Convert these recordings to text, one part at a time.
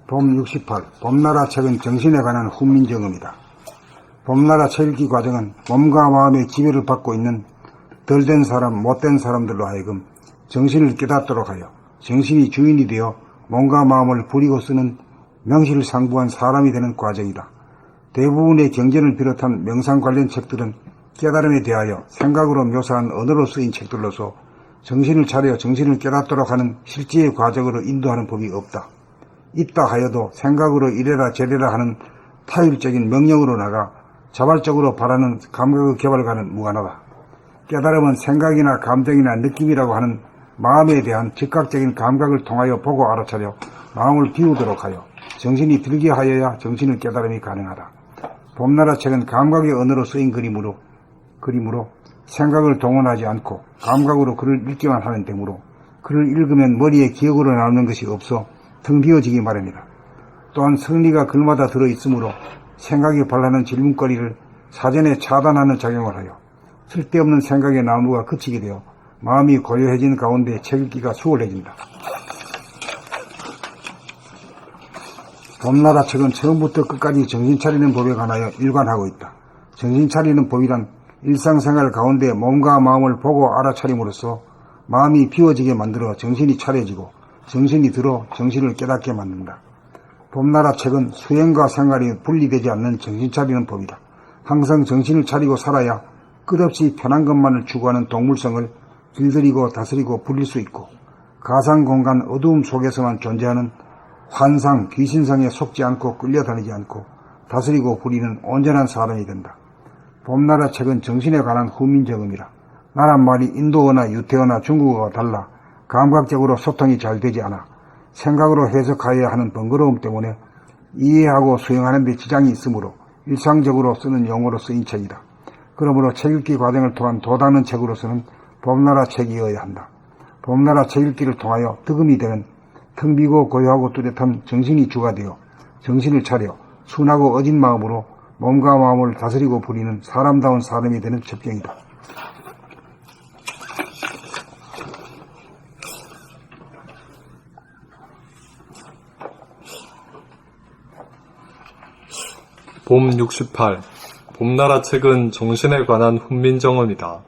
봄 68. 봄나라 책은 정신에 관한 훈민정음이다. 봄나라 책 읽기 과정은 몸과 마음의 지배를 받고 있는 덜된 사람, 못된 사람들로 하여금 정신을 깨닫도록 하여 정신이 주인이 되어 몸과 마음을 부리고 쓰는 명실상부한 사람이 되는 과정이다. 대부분의 경전을 비롯한 명상 관련 책들은 깨달음에 대하여 생각으로 묘사한 언어로 쓰인 책들로서 정신을 차려 정신을 깨닫도록 하는 실제의 과정으로 인도하는 법이 없다. 있다 하여도 생각으로 이래라 저래라 하는 타율적인 명령으로 나가 자발적으로 바라는 감각의 개발과는 무관하다. 깨달음은 생각이나 감정이나 느낌이라고 하는 마음에 대한 즉각적인 감각을 통하여 보고 알아차려 마음을 비우도록 하여 정신이 들게 하여야 정신의 깨달음이 가능하다. 봄나라 책은 감각의 언어로 쓰인 그림으로 생각을 동원하지 않고 감각으로 글을 읽기만 하는 데므로 글을 읽으면 머리에 기억으로 남는 것이 없어 텅 비어지기 마련이다. 또한 성리가 글마다 들어있으므로 생각이 발하는 질문거리를 사전에 차단하는 작용을 하여 쓸데없는 생각의 나무가 그치게 되어 마음이 고요해진 가운데 책 읽기가 수월해진다. 봄나라 책은 처음부터 끝까지 정신 차리는 법에 관하여 일관하고 있다. 정신 차리는 법이란 일상생활 가운데 몸과 마음을 보고 알아차림으로써 마음이 비워지게 만들어 정신이 차려지고 정신이 들어 정신을 깨닫게 만든다. 봄나라 책은 수행과 생활이 분리되지 않는 정신 차리는 법이다. 항상 정신을 차리고 살아야 끝없이 편한 것만을 추구하는 동물성을 길들이고 다스리고 불릴 수 있고 가상공간 어두움 속에서만 존재하는 환상, 귀신성에 속지 않고 끌려다니지 않고 다스리고 부리는 온전한 사람이 된다. 봄나라 책은 정신에 관한 훈민정음이라. 나란 말이 인도어나 유태어나 중국어와 달라 감각적으로 소통이 잘 되지 않아 생각으로 해석하여야 하는 번거로움 때문에 이해하고 수용하는 데 지장이 있으므로 일상적으로 쓰는 용어로 쓰인 책이다. 그러므로 책 읽기 과정을 통한 도닦는 책으로서는 봄나라 책이어야 한다. 봄나라 책 읽기를 통하여 득음이 되는 텅 비고 고요하고 뚜렷한 정신이 주가 되어 정신을 차려 순하고 어진 마음으로 몸과 마음을 다스리고 부리는 사람다운 사람이 되는 첩경이다. 봄 68. 봄나라 책은 정신에 관한 훈민정음이다.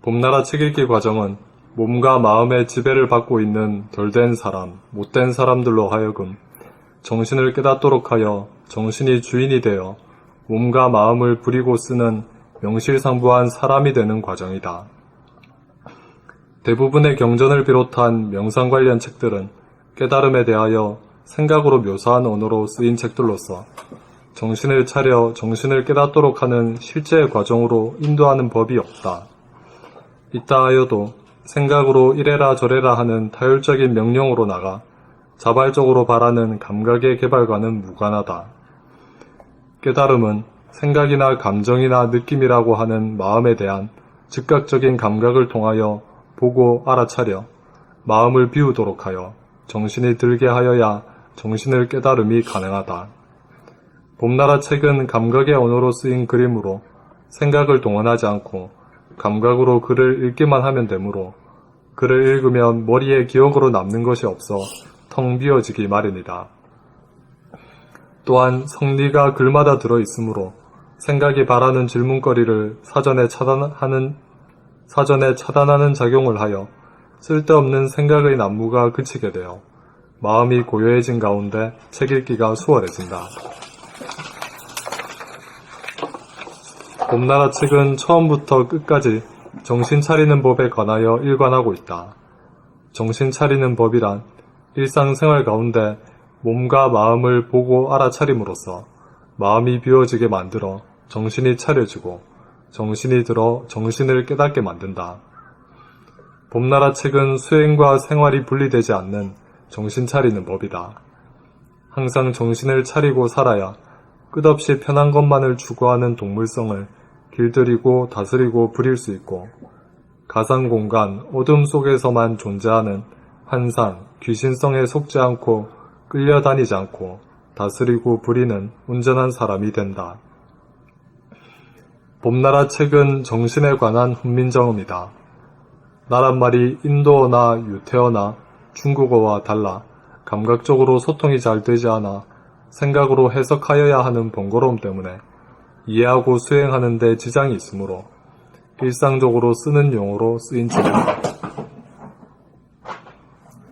봄나라 책 읽기 과정은 몸과 마음의 지배를 받고 있는 덜된 사람, 못된 사람들로 하여금 정신을 깨닫도록 하여 정신이 주인이 되어 몸과 마음을 부리고 쓰는 명실상부한 사람이 되는 과정이다. 대부분의 경전을 비롯한 명상 관련 책들은 깨달음에 대하여 생각으로 묘사한 언어로 쓰인 책들로서 정신을 차려 정신을 깨닫도록 하는 실제의 과정으로 인도하는 법이 없다. 있다 하여도 생각으로 이래라 저래라 하는 타율적인 명령으로 나가 자발적으로 바라는 감각의 개발과는 무관하다. 깨달음은 생각이나 감정이나 느낌이라고 하는 마음에 대한 즉각적인 감각을 통하여 보고 알아차려 마음을 비우도록 하여 정신이 들게 하여야 정신을 깨달음이 가능하다. 봄나라 책은 감각의 언어로 쓰인 그림으로 생각을 동원하지 않고 감각으로 글을 읽기만 하면 되므로 글을 읽으면 머리에 기억으로 남는 것이 없어 텅 비어지기 마련이다. 또한 성리가 글마다 들어있으므로 생각이 바라는 질문거리를 사전에 차단하는 작용을 하여 쓸데없는 생각의 난무가 그치게 되어 마음이 고요해진 가운데 책 읽기가 수월해진다. 봄나라 책은 처음부터 끝까지 정신 차리는 법에 관하여 일관하고 있다. 정신 차리는 법이란 일상생활 가운데 몸과 마음을 보고 알아차림으로써 마음이 비워지게 만들어 정신이 차려지고 정신이 들어 정신을 깨닫게 만든다. 봄나라 책은 수행과 생활이 분리되지 않는 정신 차리는 법이다. 항상 정신을 차리고 살아야 끝없이 편한 것만을 추구하는 동물성을 길들이고 다스리고 부릴 수 있고 가상공간 어둠 속에서만 존재하는 환상, 귀신성에 속지 않고 끌려다니지 않고 다스리고 부리는 온전한 사람이 된다. 봄나라 책은 정신에 관한 훈민정음이다. 나란 말이 인도어나 유태어나 중국어와 달라 감각적으로 소통이 잘 되지 않아 생각으로 해석하여야 하는 번거로움 때문에 이해하고 수행하는 데 지장이 있으므로 일상적으로 쓰는 용어로 쓰인 책입니다.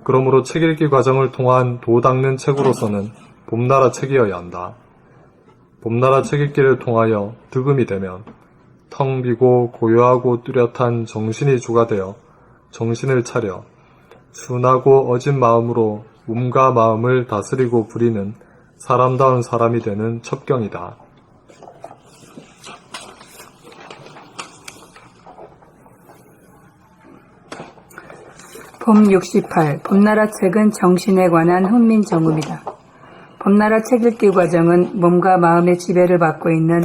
그러므로 책 읽기 과정을 통한 도 닦는 책으로서는 봄나라 책이어야 한다. 봄나라 책 읽기를 통하여 득음이 되면 텅 비고 고요하고 뚜렷한 정신이 주가 되어 정신을 차려 순하고 어진 마음으로 몸과 마음을 다스리고 부리는 사람다운 사람이 되는 첩경이다. 봄 68. 봄나라 책은 정신에 관한 훈민정음이다. 봄나라 책 읽기 과정은 몸과 마음의 지배를 받고 있는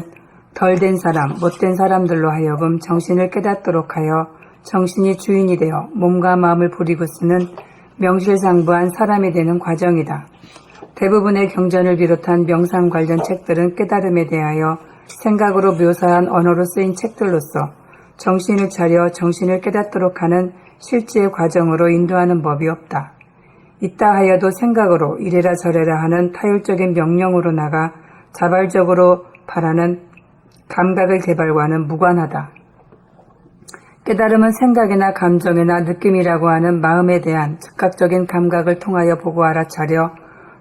덜된 사람, 못된 사람들로 하여금 정신을 깨닫도록 하여 정신이 주인이 되어 몸과 마음을 부리고 쓰는 명실상부한 사람이 되는 과정이다. 대부분의 경전을 비롯한 명상 관련 책들은 깨달음에 대하여 생각으로 묘사한 언어로 쓰인 책들로서 정신을 차려 정신을 깨닫도록 하는 실제의 과정으로 인도하는 법이 없다. 있다 하여도 생각으로 이래라 저래라 하는 타율적인 명령으로 나가 자발적으로 바라는 감각의 개발과는 무관하다. 깨달음은 생각이나 감정이나 느낌이라고 하는 마음에 대한 즉각적인 감각을 통하여 보고 알아차려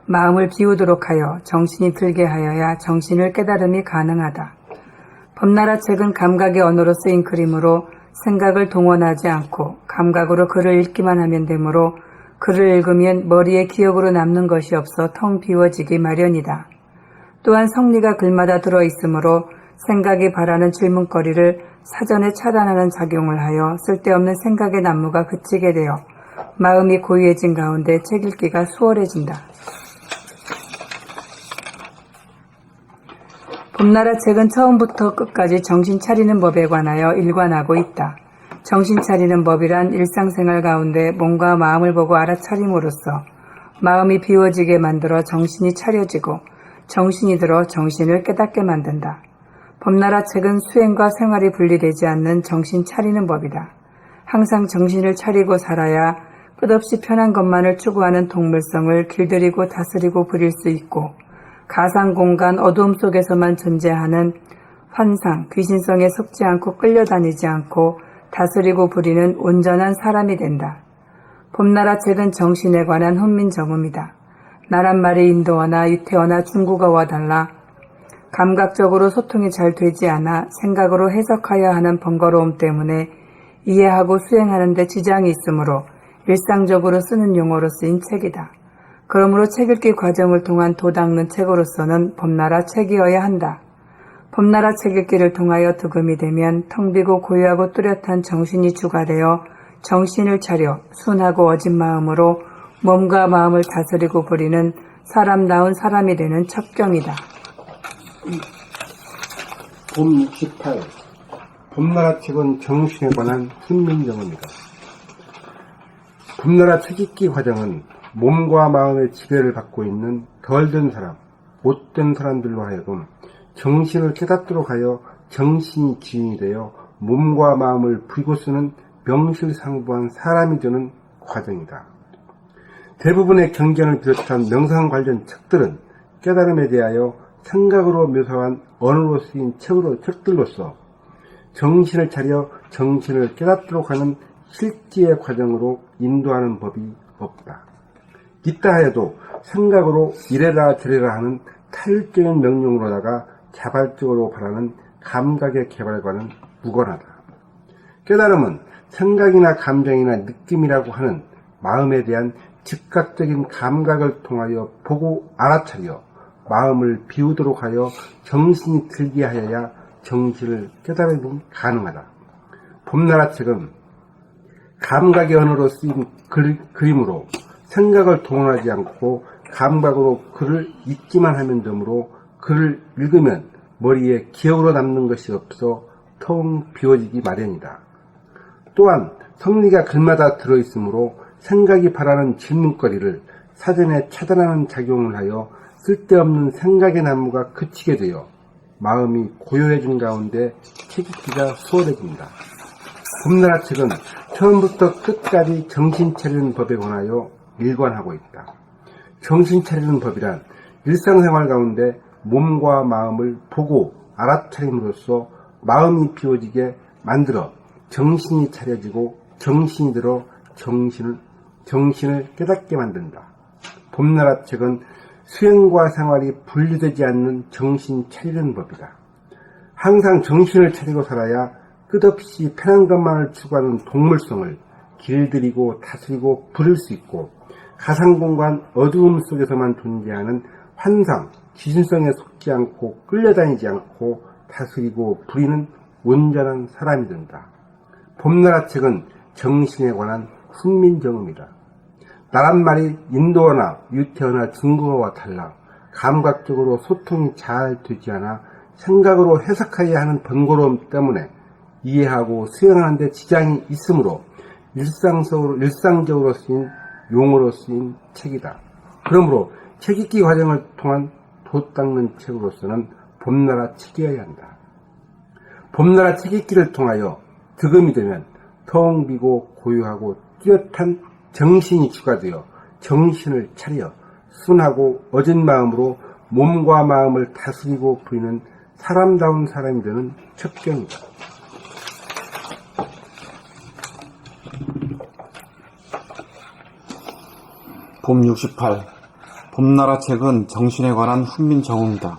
마음을 비우도록 하여 정신이 들게 하여야 정신을 깨달음이 가능하다. 봄나라 책은 감각의 언어로 쓰인 그림으로 생각을 동원하지 않고 감각으로 글을 읽기만 하면 되므로 글을 읽으면 머리에 기억으로 남는 것이 없어 텅 비워지기 마련이다. 또한 성리가 글마다 들어있으므로 생각이 바라는 질문거리를 사전에 차단하는 작용을 하여 쓸데없는 생각의 난무가 그치게 되어 마음이 고요해진 가운데 책 읽기가 수월해진다. 봄나라 책은 처음부터 끝까지 정신 차리는 법에 관하여 일관하고 있다. 정신 차리는 법이란 일상생활 가운데 몸과 마음을 보고 알아차림으로써 마음이 비워지게 만들어 정신이 차려지고 정신이 들어 정신을 깨닫게 만든다. 봄나라 책은 수행과 생활이 분리되지 않는 정신 차리는 법이다. 항상 정신을 차리고 살아야 끝없이 편한 것만을 추구하는 동물성을 길들이고 다스리고 부릴 수 있고 가상 공간 어두움 속에서만 존재하는 환상, 귀신성에 속지 않고 끌려다니지 않고 다스리고 부리는 온전한 사람이 된다. 봄나라 책은 정신에 관한 훈민정음이다. 나란말이 인도어나 유태어나 중국어와 달라 감각적으로 소통이 잘 되지 않아 생각으로 해석하여야 하는 번거로움 때문에 이해하고 수행하는 데 지장이 있으므로 일상적으로 쓰는 용어로 쓰인 책이다. 그러므로 책 읽기 과정을 통한 도 닦는 책으로서는 봄나라 책이어야 한다. 봄나라 책 읽기를 통하여 득음이 되면 텅 비고 고요하고 뚜렷한 정신이 주가 되어 정신을 차려 순하고 어진 마음으로 몸과 마음을 다스리고 부리는 사람다운 사람이 되는 첩경이다. 봄 68. 봄나라 책은 정신에 관한 훈민정음이다. 봄나라 책 읽기 과정은 몸과 마음의 지배를 받고 있는 덜된 사람, 못된 사람들로 하여금 정신을 깨닫도록 하여 정신이 주인이 되어 몸과 마음을 부리고 쓰는 명실상부한 사람이 되는 과정이다. 대부분의 경전을 비롯한 명상 관련 책들은 깨달음에 대하여 생각으로 묘사한 언어로 쓰인 책들로서 정신을 차려 정신을 깨닫도록 하는 실지의 과정으로 인도하는 법이 없다. 있다 하여도 생각으로 이래라 저래라 하는 타율적인 명령으로다가 자발적으로 바라는 감각의 개발과는 무관하다. 깨달음은 생각이나 감정이나 느낌이라고 하는 마음에 대한 즉각적인 감각을 통하여 보고 알아차려 마음을 비우도록 하여 정신이 들게 하여야 정신을 깨달음이 가능하다. 봄나라 책은 감각의 언어로 쓰인 그림으로 생각을 동원하지 않고 감각으로 글을 읽기만 하면 되므로 글을 읽으면 머리에 기억으로 남는 것이 없어 텅 비워지기 마련이다. 또한 성리가 글마다 들어있으므로 생각이 바라는 질문거리를 사전에 차단하는 작용을 하여 쓸데없는 생각의 난무가 그치게 되어 마음이 고요해진 가운데 책 읽기가 수월해집니다. 봄나라 책은 처음부터 끝까지 정신 차리는 법에 관하여 일관하고 있다. 정신 차리는 법이란 일상생활 가운데 몸과 마음을 보고 알아차림으로써 마음이 비워지게 만들어 정신이 차려지고 정신이 들어 정신을 깨닫게 만든다. 봄나라 책은 수행과 생활이 분리되지 않는 정신 차리는 법이다. 항상 정신을 차리고 살아야 끝없이 편한 것만을 추구하는 동물성을 길들이고 다스리고 부릴 수 있고 가상공간 어두움 속에서만 존재하는 환상, 귀신성에 속지 않고 끌려다니지 않고 다스리고 부리는 온전한 사람이 된다. 봄나라 책은 정신에 관한 훈민정음이다. 나란 말이 인도어나 유태어나 중국어와 달라 감각적으로 소통이 잘 되지 않아 생각으로 해석해야 하는 번거로움 때문에 이해하고 수행하는 데 지장이 있으므로 일상적으로 쓰인 용어로 쓰인 책이다. 그러므로 책 읽기 과정을 통한 돛 닦는 책으로서는 봄나라 책이어야 한다. 봄나라 책 읽기를 통하여 득음이 되면 텅 비고 고요하고 뚜렷한 정신이 추가되어 정신을 차려 순하고 어진 마음으로 몸과 마음을 다스리고 부리는 사람다운 사람이 되는 첩경이다. 봄 68. 봄나라 책은 정신에 관한 훈민정음이다.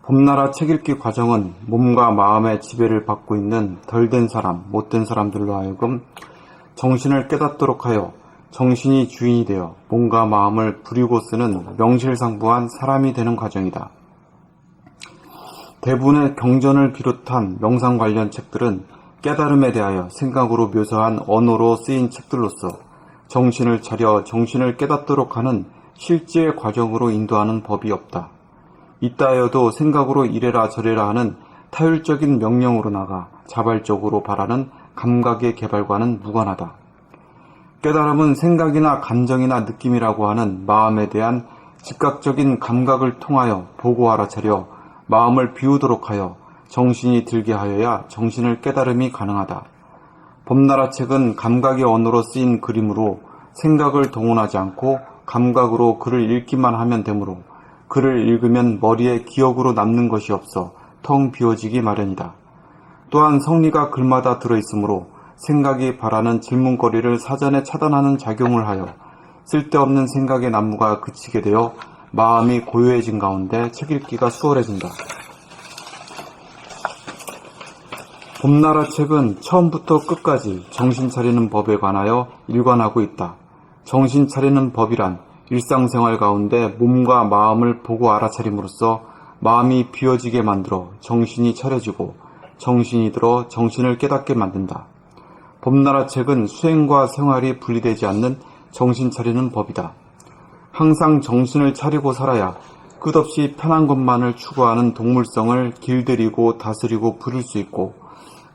봄나라 책 읽기 과정은 몸과 마음의 지배를 받고 있는 덜된 사람, 못된 사람들로 하여금 정신을 깨닫도록 하여 정신이 주인이 되어 몸과 마음을 부리고 쓰는 명실상부한 사람이 되는 과정이다. 대부분의 경전을 비롯한 명상 관련 책들은 깨달음에 대하여 생각으로 묘사한 언어로 쓰인 책들로서 정신을 차려 정신을 깨닫도록 하는 실제의 과정으로 인도하는 법이 없다. 이따여도 생각으로 이래라 저래라 하는 타율적인 명령으로 나가 자발적으로 바라는 감각의 개발과는 무관하다. 깨달음은 생각이나 감정이나 느낌이라고 하는 마음에 대한 즉각적인 감각을 통하여 보고 알아차려 마음을 비우도록 하여 정신이 들게 하여야 정신을 깨달음이 가능하다. 봄나라 책은 감각의 언어로 쓰인 그림으로 생각을 동원하지 않고 감각으로 글을 읽기만 하면 되므로 글을 읽으면 머리에 기억으로 남는 것이 없어 텅 비워지기 마련이다. 또한 성리가 글마다 들어있으므로 생각이 바라는 질문거리를 사전에 차단하는 작용을 하여 쓸데없는 생각의 난무가 그치게 되어 마음이 고요해진 가운데 책 읽기가 수월해진다. 봄나라 책은 처음부터 끝까지 정신 차리는 법에 관하여 일관하고 있다. 정신 차리는 법이란 일상생활 가운데 몸과 마음을 보고 알아차림으로써 마음이 비워지게 만들어 정신이 차려지고 정신이 들어 정신을 깨닫게 만든다. 봄나라 책은 수행과 생활이 분리되지 않는 정신 차리는 법이다. 항상 정신을 차리고 살아야 끝없이 편한 것만을 추구하는 동물성을 길들이고 다스리고 부릴 수 있고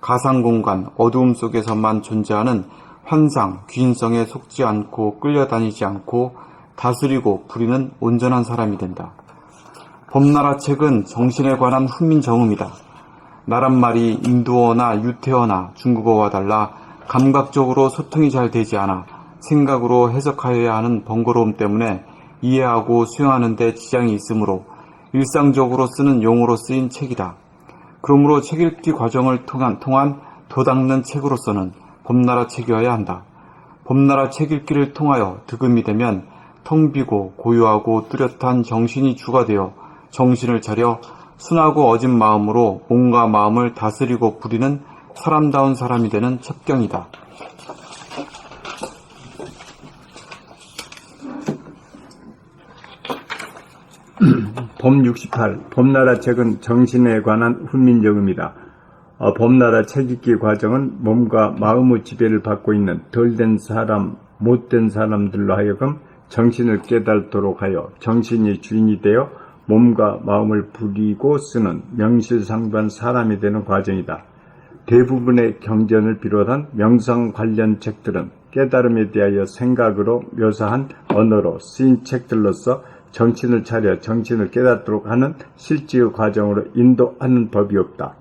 가상공간 어두움 속에서만 존재하는 환상, 귀신성에 속지 않고 끌려다니지 않고 다스리고 부리는 온전한 사람이 된다. 봄나라 책은 정신에 관한 훈민정음이다. 나란 말이 인도어나 유태어나 중국어와 달라 감각적으로 소통이 잘 되지 않아 생각으로 해석하여야 하는 번거로움 때문에 이해하고 수용하는 데 지장이 있으므로 일상적으로 쓰는 용어로 쓰인 책이다. 그러므로 책 읽기 과정을 통한 도닦는 책으로서는 봄나라 책이어야 한다. 봄나라 책 읽기를 통하여 득음이 되면 텅 비고 고요하고 뚜렷한 정신이 주가 되어 정신을 차려 순하고 어진 마음으로 몸과 마음을 다스리고 부리는 사람다운 사람이 되는 첩경이다. 봄 68. 봄나라 책은 정신에 관한 훈민정음이다. 봄나라 책 읽기 과정은 몸과 마음의 지배를 받고 있는 덜된 사람, 못된 사람들로 하여금 정신을 깨닫도록 하여 정신이 주인이 되어 몸과 마음을 부리고 쓰는 명실상부한 사람이 되는 과정이다. 대부분의 경전을 비롯한 명상 관련 책들은 깨달음에 대하여 생각으로 묘사한 언어로 쓰인 책들로서 정신을 차려 정신을 깨닫도록 하는 실제의 과정으로 인도하는 법이 없다.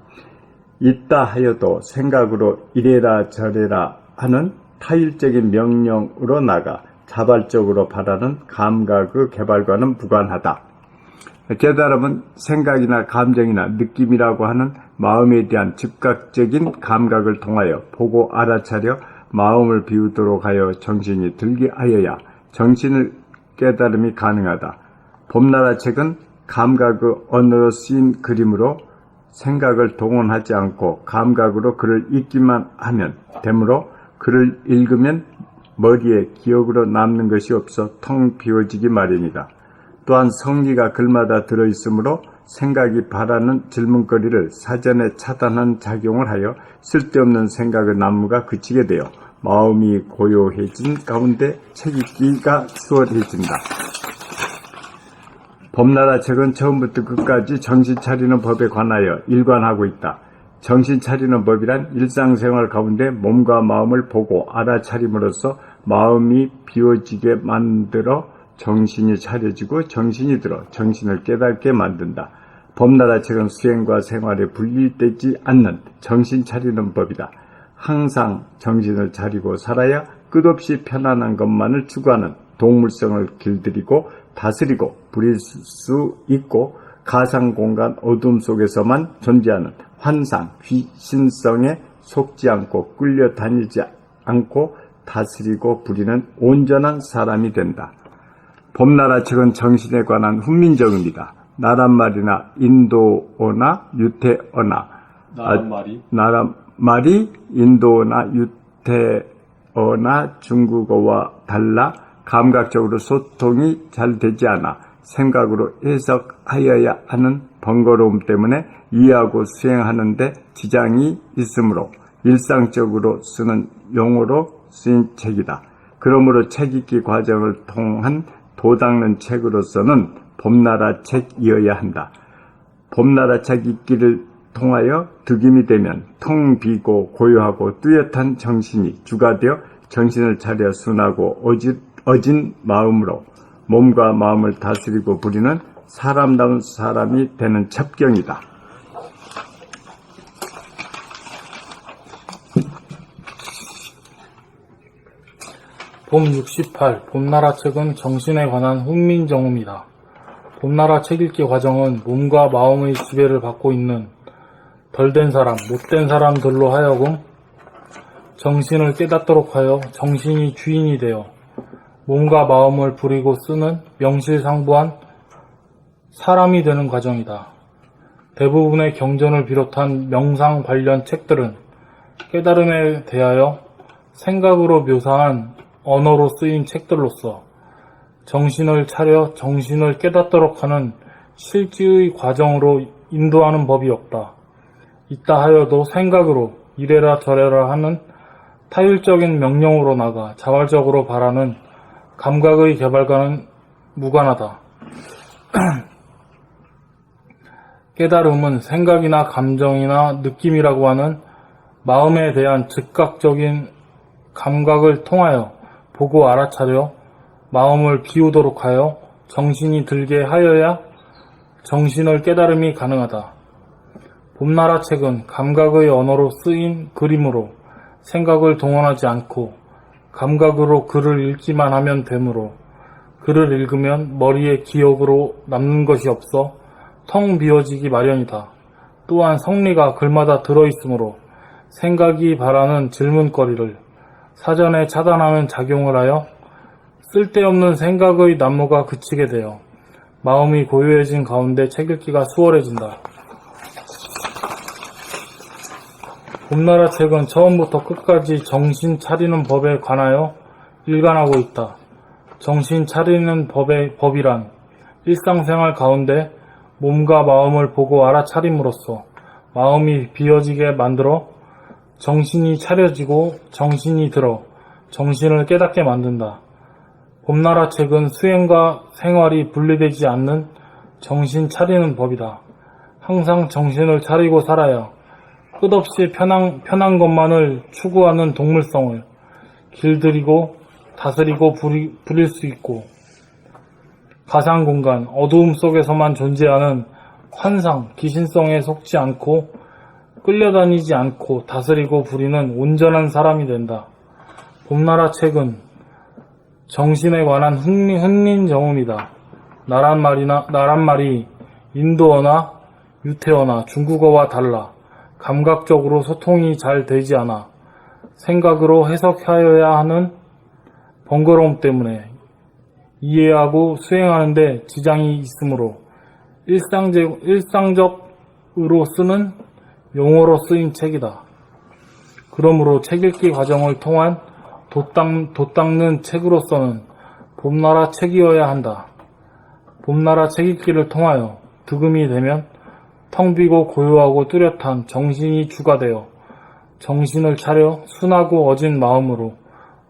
있다 하여도 생각으로 이래라 저래라 하는 타일적인 명령으로 나가 자발적으로 바라는 감각의 개발과는 무관하다. 깨달음은 생각이나 감정이나 느낌이라고 하는 마음에 대한 즉각적인 감각을 통하여 보고 알아차려 마음을 비우도록 하여 정신이 들게 하여야 정신을 깨달음이 가능하다. 봄나라 책은 감각의 언어로 쓰인 그림으로 생각을 동원하지 않고 감각으로 글을 읽기만 하면 되므로 글을 읽으면 머리에 기억으로 남는 것이 없어 텅 비워지기 마련이다. 또한 성리가 글마다 들어있으므로 생각이 바라는 질문거리를 사전에 차단한 작용을 하여 쓸데없는 생각의 난무가 그치게 되어 마음이 고요해진 가운데 책 읽기가 수월해진다. 봄나라 책은 처음부터 끝까지 정신 차리는 법에 관하여 일관하고 있다. 정신 차리는 법이란 일상생활 가운데 몸과 마음을 보고 알아차림으로써 마음이 비워지게 만들어 정신이 차려지고 정신이 들어 정신을 깨닫게 만든다. 봄나라 책은 수행과 생활에 분리되지 않는 정신 차리는 법이다. 항상 정신을 차리고 살아야 끝없이 편안한 것만을 추구하는 동물성을 길들이고 다스리고 부릴 수 있고 가상공간 어둠 속에서만 존재하는 환상, 귀신성에 속지 않고 끌려다니지 않고 다스리고 부리는 온전한 사람이 된다. 봄나라 책은 정신에 관한 훈민정음이다. 나란말이나 인도어나 유태어나 나란말이 인도어나 유태어나 중국어와 달라 감각적으로 소통이 잘 되지 않아 생각으로 해석하여야 하는 번거로움 때문에 이해하고 수행하는데 지장이 있으므로 일상적으로 쓰는 용어로 쓰인 책이다. 그러므로 책 읽기 과정을 통한 도닦는 책으로서는 봄나라 책이어야 한다. 봄나라 책 읽기를 통하여 득임이 되면 텅 비고 고요하고 뚜렷한 정신이 주가 되어 정신을 차려 순하고 어진 마음으로 몸과 마음을 다스리고 부리는 사람다운 사람이 되는 첩경이다. 봄 68 봄나라 책은 정신에 관한 훈민정음이다. 봄나라 책 읽기 과정은 몸과 마음의 지배를 받고 있는 덜된 사람, 못된 사람들로 하여금 정신을 깨닫도록 하여 정신이 주인이 되어 몸과 마음을 부리고 쓰는 명실상부한 사람이 되는 과정이다. 대부분의 경전을 비롯한 명상 관련 책들은 깨달음에 대하여 생각으로 묘사한 언어로 쓰인 책들로서 정신을 차려 정신을 깨닫도록 하는 실지의 과정으로 인도하는 법이 없다. 있다 하여도 생각으로 이래라 저래라 하는 타율적인 명령으로 나가 자발적으로 바라는 감각의 개발과는 무관하다. 깨달음은 생각이나 감정이나 느낌이라고 하는 마음에 대한 즉각적인 감각을 통하여 보고 알아차려 마음을 비우도록 하여 정신이 들게 하여야 정신을 깨달음이 가능하다. 봄나라 책은 감각의 언어로 쓰인 그림으로 생각을 동원하지 않고 감각으로 글을 읽기만 하면 되므로 글을 읽으면 머리에 기억으로 남는 것이 없어 텅 비워지기 마련이다. 또한 성리가 글마다 들어있으므로 생각이 바라는 질문거리를 사전에 차단하는 작용을 하여 쓸데없는 생각의 난무가 그치게 되어 마음이 고요해진 가운데 책 읽기가 수월해진다. 봄나라 책은 처음부터 끝까지 정신 차리는 법에 관하여 일관하고 있다. 정신 차리는 법이란 일상생활 가운데 몸과 마음을 보고 알아차림으로써 마음이 비어지게 만들어 정신이 차려지고 정신이 들어 정신을 깨닫게 만든다. 봄나라 책은 수행과 생활이 분리되지 않는 정신 차리는 법이다. 항상 정신을 차리고 살아야 끝없이 편한 것만을 추구하는 동물성을 길들이고 다스리고 부릴 수 있고 가상공간, 어두움 속에서만 존재하는 환상, 귀신성에 속지 않고 끌려다니지 않고 다스리고 부리는 온전한 사람이 된다. 봄나라 책은 정신에 관한 훈민정음이다. 나란 말이 인도어나 유태어나 중국어와 달라 감각적으로 소통이 잘 되지 않아 생각으로 해석하여야 하는 번거로움 때문에 이해하고 수행하는데 지장이 있으므로 일상적으로 쓰는 용어로 쓰인 책이다. 그러므로 책 읽기 과정을 통한 돛닦는 책으로서는 봄나라 책이어야 한다. 봄나라 책 읽기를 통하여 득음이 되면 텅 비고 고요하고 뚜렷한 정신이 주가 되어 정신을 차려 순하고 어진 마음으로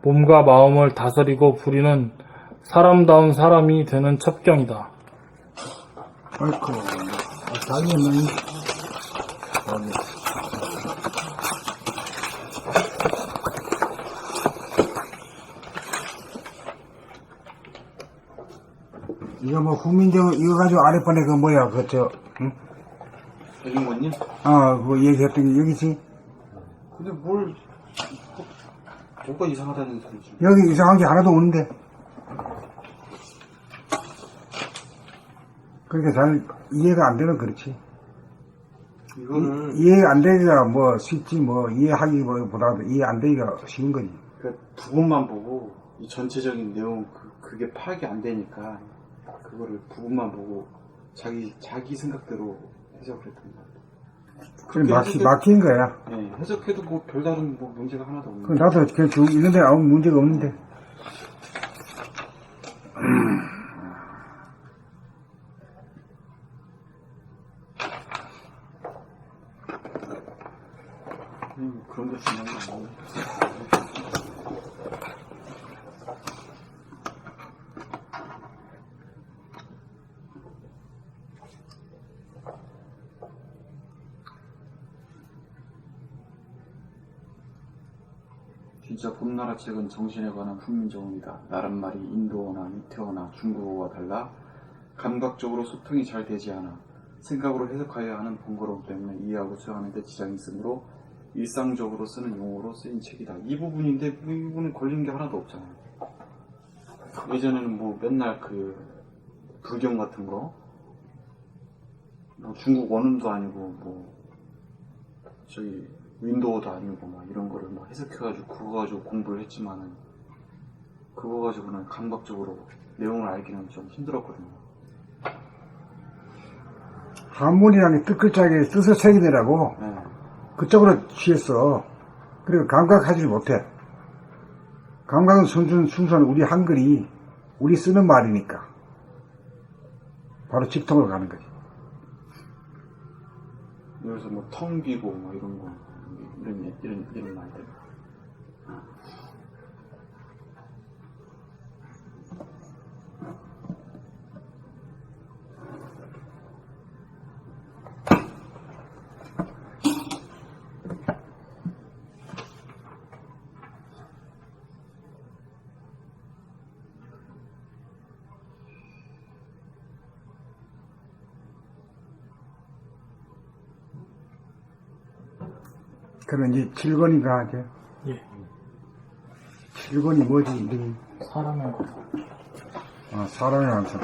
몸과 마음을 다스리고 부리는 사람다운 사람이 되는 첩경이다. 아이고, 자기는 이거 뭐 훈민정음 이거 가지고 아랫번에 그 뭐야 응? 백인권님? 그 얘기했던 게 여기지. 근데 뭘 뭐가 이상하다는 소리지? 여기 이상한 게 하나도 없는데. 그러니까 잘 이해가 안 되는 그렇지. 이거를 이해 안 되기가 뭐 쉽지 뭐 이해하기보다도 이해 안 되기가 쉬운 거지. 그 부분만 보고 이 전체적인 내용 그게 파악이 안 되니까 그거를 부분만 보고 자기 생각대로 해석을 했던 것 같아요. 그래 막힌 거야. 네, 해석해도 뭐 별다른 뭐 문제가 하나도 없는. 그 나도 그냥 쭉 있는데 아무 문제가 없는데. 그런 게 중요한 거 아니에요. 진짜 봄나라 책은 정신에 관한 훈민정음이다. 나란 말이 인도어나 유태어나 중국어와 달라 감각적으로 소통이 잘 되지 않아 생각으로 해석하여야 하는 번거로움 때문에 이해하고 수행하는 데 지장이 있으므로 일상적으로 쓰는 용어로 쓰인 책이다. 이 부분인데 이 부분은 걸린 게 하나도 없잖아요. 예전에는 뭐 맨날 그 불경 같은 거 뭐 중국 원음도 아니고 뭐 저기 윈도우도 아니고 막 이런 거를 막 해석해가지고 그거 가지고 공부를 했지만은 그거 가지고는 감각적으로 내용을 알기는 좀 힘들었거든요. 한문이라는 뜻글자의 뜻을 새기느라고 네. 그쪽으로 취했어. 그리고 감각하지 못해. 감각은 순수한 우리 한글이 우리 쓰는 말이니까 바로 직통으로 가는 거지. 여기서 뭐 텅 비고 뭐 이런 거 이런 말들. 그럼 이제 7권인가 하죠? 예. 7권이 뭐지? 이름이? 사람의 사람의 완성.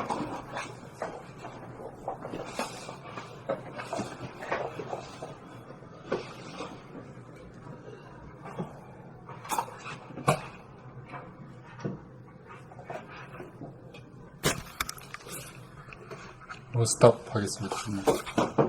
스탑 하겠습니다.